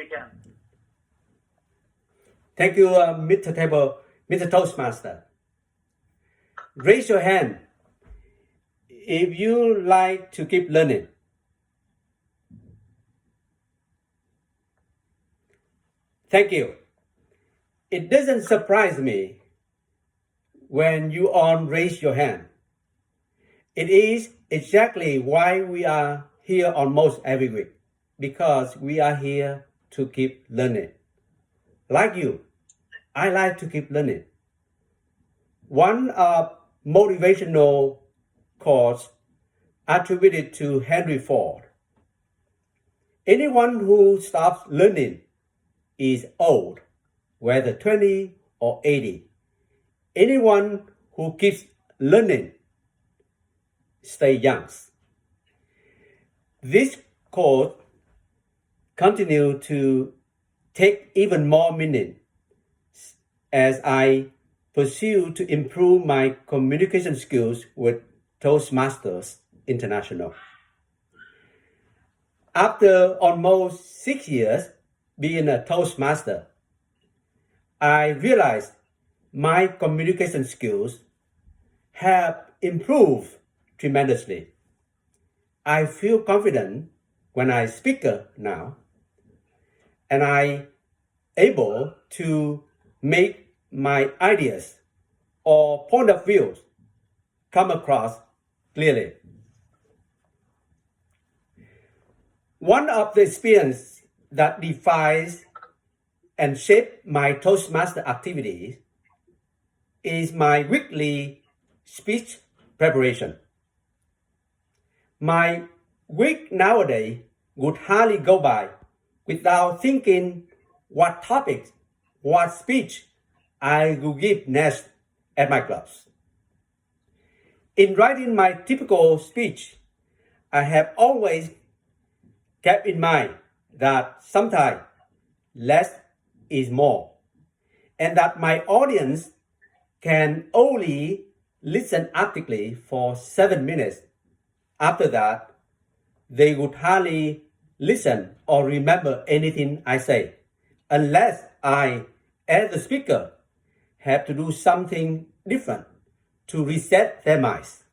can. Thank you, Mr. Toastmaster. Raise your hand if you like to keep learning. Thank you. It doesn't surprise me when you all raise your hand. It is exactly why we are here almost every week, because we are here to keep learning. Like you, I like to keep learning. One motivational quote attributed to Henry Ford: anyone who stops learning is old, whether 20 or 80. Anyone who keeps learning stays young. This quote continues to take even more meaning as I pursue to improve my communication skills with Toastmasters International. After almost 6 years being a Toastmaster, I realized my communication skills have improved tremendously. I feel confident when I speak now, and I'm able to make my ideas or point of views come across clearly. One of the experiences that defines and shapes my Toastmaster activities is my weekly speech preparation. My week nowadays would hardly go by without thinking what topics, what speech I will give next at my clubs. In writing my typical speech, I have always kept in mind that sometimes less is more, and that my audience can only listen actively for 7 minutes. After that, they would hardly listen or remember anything I say, unless I, as the speaker, have to do something different to reset their minds.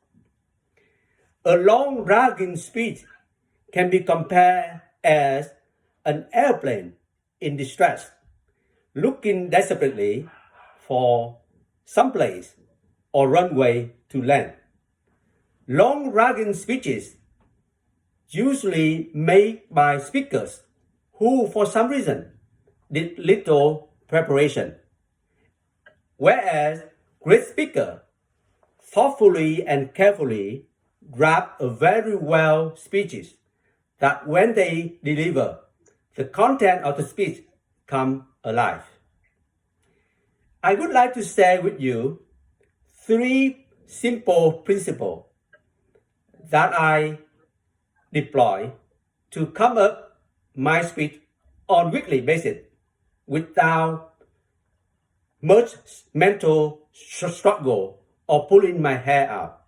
A long bragging speech can be compared as an airplane in distress, looking desperately for some place or runway to land. Long bragging speeches usually made by speakers who, for some reason, did little preparation, whereas great speakers thoughtfully and carefully draft a very well speeches that when they deliver, the content of the speech come alive. I would like to share with you 3 simple principles that I deploy to come up my speech on weekly basis without much mental struggle or pulling my hair out.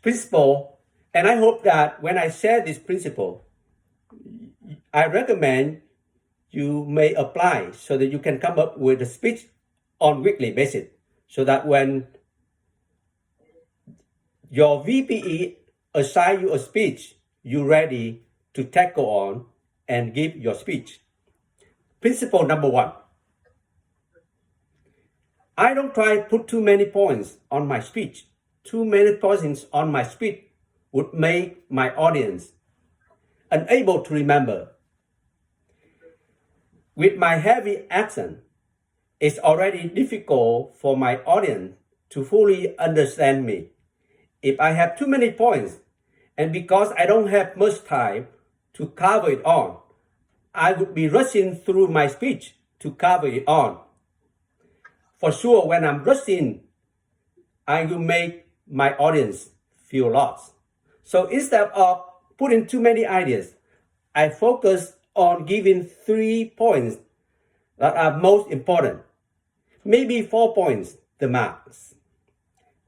Principle, and I hope that when I share this principle, I recommend you may apply so that you can come up with a speech on weekly basis, so that when your VPE assign you a speech, you're ready to tackle on and give your speech. Principle number 1. I don't try to put too many points on my speech. Too many points on my speech would make my audience unable to remember. With my heavy accent, it's already difficult for my audience to fully understand me. If I have too many points, and because I don't have much time to cover it on, I would be rushing through my speech to cover it on. For sure, when I'm rushing, I will make my audience feel lost. So instead of putting too many ideas, I focus on giving 3 points that are most important. Maybe 4 points, the max.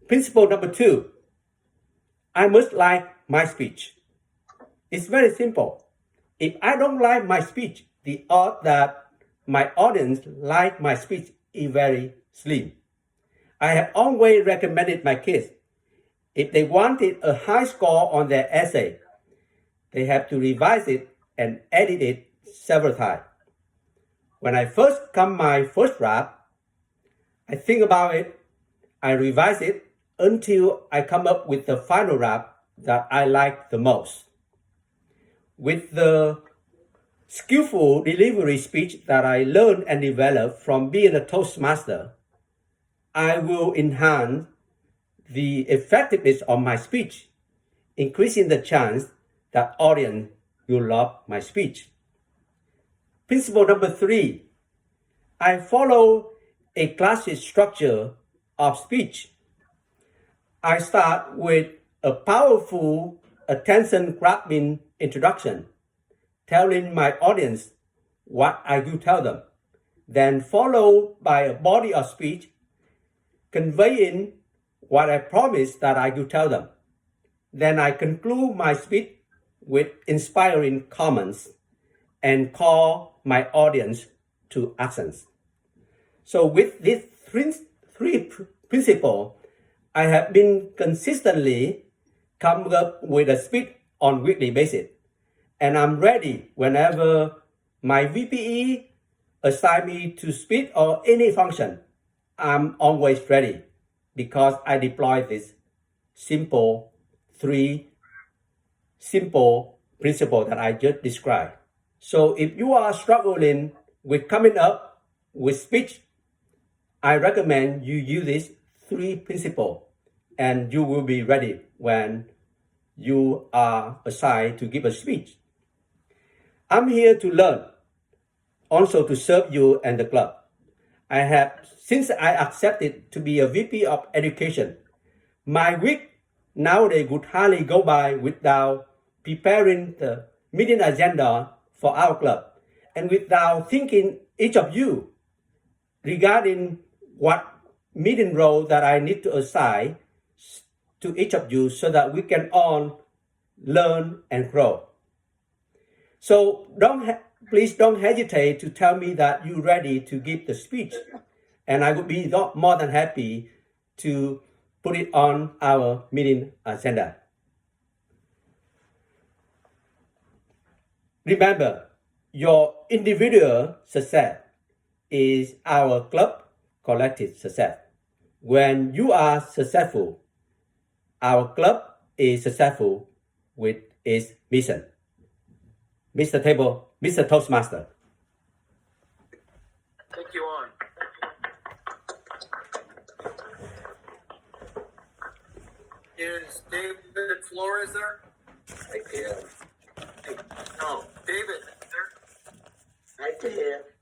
Principle number 2, I must like my speech. It's very simple. If I don't like my speech, the odds that my audience like my speech is very slim. I have always recommended my kids, if they wanted a high score on their essay, they have to revise it and edit it several times. When I first come my first draft, I think about it, I revise it until I come up with the final draft that I like the most. With the skillful delivery speech that I learned and developed from being a Toastmaster, I will enhance the effectiveness of my speech, increasing the chance that audience will love my speech. Principle number 3, I follow a classic structure of speech. I start with a powerful, attention-grabbing introduction, telling my audience what I will tell them, then followed by a body of speech conveying what I promised that I will tell them. Then I conclude my speech with inspiring comments and call my audience to actions. So with these three principles, I have been consistently coming up with a speech on weekly basis. And I'm ready whenever my VPE assign me to speak or any function. I'm always ready because I deploy this three simple principles that I just described. So if you are struggling with coming up with speech, I recommend you use these 3 principles and you will be ready when you are assigned to give a speech. I'm here to learn, also to serve you and the club. Since I accepted to be a VP of Education, my week nowadays would hardly go by without preparing the meeting agenda for our club and without thinking each of you regarding what meeting role that I need to assign to each of you so that we can all learn and grow. So please don't hesitate to tell me that you're ready to give the speech, and I would be more than happy to put it on our meeting agenda. Remember, your individual success is our club collective success. When you are successful, our club is successful with its mission. Mr. Toastmaster. Thank you, on. Is David Flores there? Right there. No, David, there? Right there.